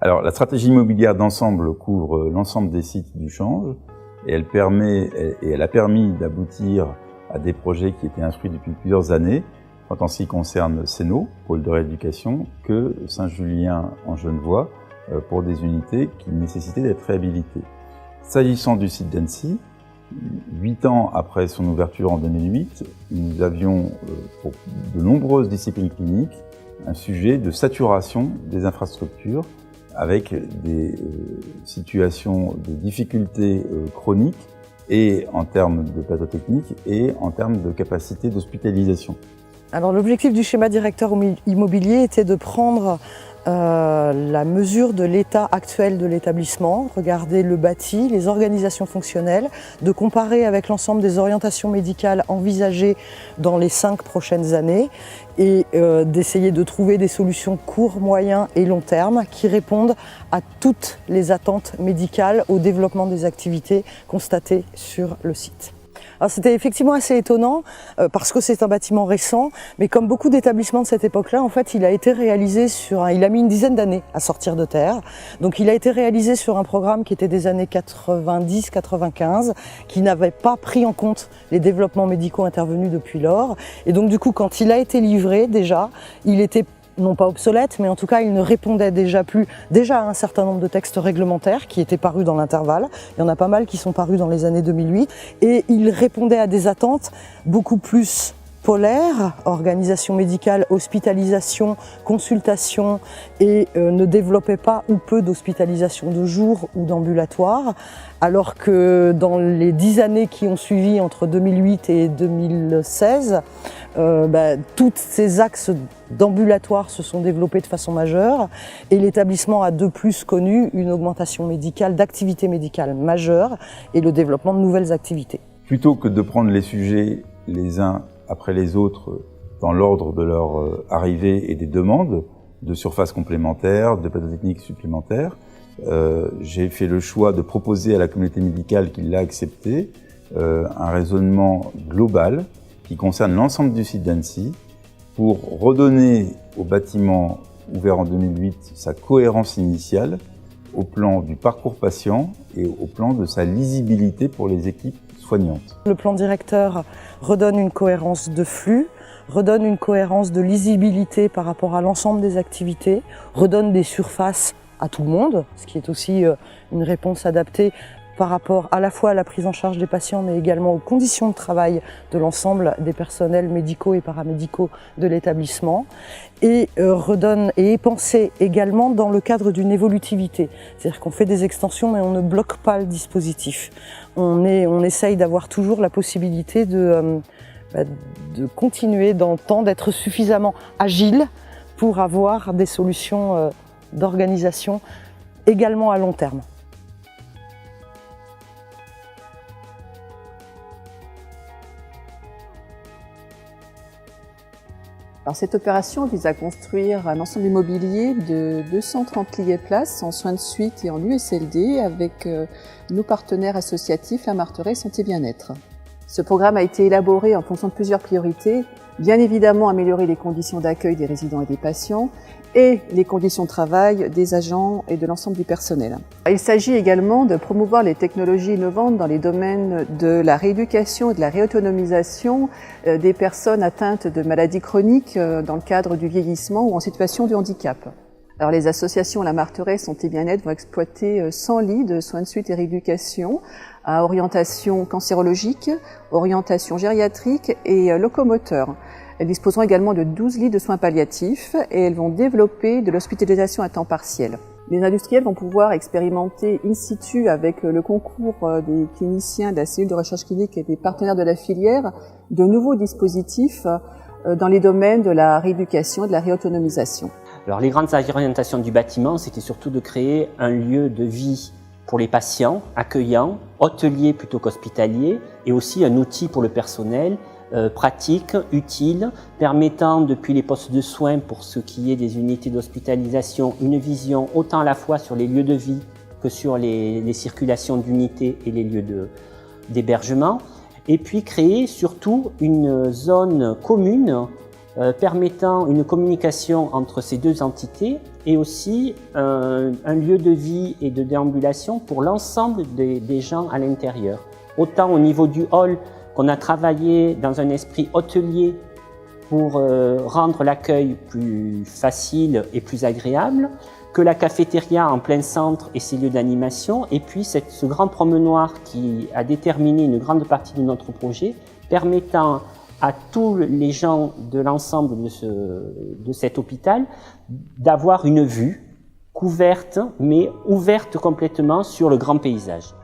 Alors, la stratégie immobilière d'ensemble couvre l'ensemble des sites du change et elle a permis d'aboutir à des projets qui étaient instruits depuis plusieurs années, tant en ce qui concerne Sénaux, pôle de rééducation, que Saint-Julien en Genevois, pour des unités qui nécessitaient d'être réhabilitées. S'agissant du site d'Annecy, 8 ans après son ouverture en 2008, nous avions, pour de nombreuses disciplines cliniques, un sujet de saturation des infrastructures avec des situations de difficultés chroniques et en termes de plateau technique et en termes de capacité d'hospitalisation. Alors l'objectif du schéma directeur immobilier était de prendre la mesure de l'état actuel de l'établissement, regarder le bâti, les organisations fonctionnelles, de comparer avec l'ensemble des orientations médicales envisagées dans les 5 prochaines années et d'essayer de trouver des solutions court, moyen et long terme qui répondent à toutes les attentes médicales au développement des activités constatées sur le site. Alors c'était effectivement assez étonnant parce que c'est un bâtiment récent, mais comme beaucoup d'établissements de cette époque-là, en fait, il a été réalisé il a mis une dizaine d'années à sortir de terre. Donc il a été réalisé sur un programme qui était des années 90-95, qui n'avait pas pris en compte les développements médicaux intervenus depuis lors. Et donc du coup, quand il a été livré, déjà, il était non pas obsolète, mais en tout cas, il ne répondait déjà à un certain nombre de textes réglementaires qui étaient parus dans l'intervalle. Il y en a pas mal qui sont parus dans les années 2008. Et il répondait à des attentes beaucoup plus polaires, organisation médicale, hospitalisation, consultation, et ne développait pas ou peu d'hospitalisation de jour ou d'ambulatoire, alors que dans les 10 années qui ont suivi entre 2008 et 2016, tous ces axes d'ambulatoire se sont développés de façon majeure et l'établissement a de plus connu une augmentation médicale, d'activité médicale majeure et le développement de nouvelles activités. Plutôt que de prendre les sujets les uns après les autres dans l'ordre de leur arrivée et des demandes de surface complémentaires, de plateaux techniques supplémentaires, j'ai fait le choix de proposer à la communauté médicale qui l'a accepté un raisonnement global qui concerne l'ensemble du site d'Annecy pour redonner au bâtiment ouvert en 2008 sa cohérence initiale au plan du parcours patient et au plan de sa lisibilité pour les équipes soignantes. Le plan directeur redonne une cohérence de flux, redonne une cohérence de lisibilité par rapport à l'ensemble des activités, redonne des surfaces à tout le monde, ce qui est aussi une réponse adaptée par rapport à la fois à la prise en charge des patients, mais également aux conditions de travail de l'ensemble des personnels médicaux et paramédicaux de l'établissement, et redonne et est pensé également dans le cadre d'une évolutivité. C'est-à-dire qu'on fait des extensions, mais on ne bloque pas le dispositif. On essaye d'avoir toujours la possibilité de continuer dans le temps, d'être suffisamment agile pour avoir des solutions d'organisation également à long terme. Alors, cette opération vise à construire un ensemble immobilier de 230 lits et places en soins de suite et en USLD avec nos partenaires associatifs, la Marterey Santé Bien-être. Ce programme a été élaboré en fonction de plusieurs priorités. Bien évidemment, améliorer les conditions d'accueil des résidents et des patients et les conditions de travail des agents et de l'ensemble du personnel. Il s'agit également de promouvoir les technologies innovantes dans les domaines de la rééducation et de la réautonomisation des personnes atteintes de maladies chroniques dans le cadre du vieillissement ou en situation de handicap. Alors, les associations La Marterey Santé Bien-être vont exploiter 100 lits de soins de suite et rééducation à orientation cancérologique, orientation gériatrique et locomoteur. Elles disposeront également de 12 lits de soins palliatifs et elles vont développer de l'hospitalisation à temps partiel. Les industriels vont pouvoir expérimenter in situ avec le concours des cliniciens de la cellule de recherche clinique et des partenaires de la filière de nouveaux dispositifs dans les domaines de la rééducation et de la réautonomisation. Alors, les grandes orientations du bâtiment, c'était surtout de créer un lieu de vie pour les patients, accueillant, hôtelier plutôt qu'hospitalier, et aussi un outil pour le personnel, pratique, utile, permettant depuis les postes de soins pour ce qui est des unités d'hospitalisation, une vision autant à la fois sur les lieux de vie que sur les circulations d'unités et les lieux d'hébergement, et puis créer surtout une zone commune permettant une communication entre ces deux entités et aussi un lieu de vie et de déambulation pour l'ensemble des gens à l'intérieur. Autant au niveau du hall qu'on a travaillé dans un esprit hôtelier pour rendre l'accueil plus facile et plus agréable, que la cafétéria en plein centre et ses lieux d'animation, et puis ce grand promenoir qui a déterminé une grande partie de notre projet, permettant à tous les gens de l'ensemble de cet hôpital d'avoir une vue couverte, mais ouverte complètement sur le grand paysage.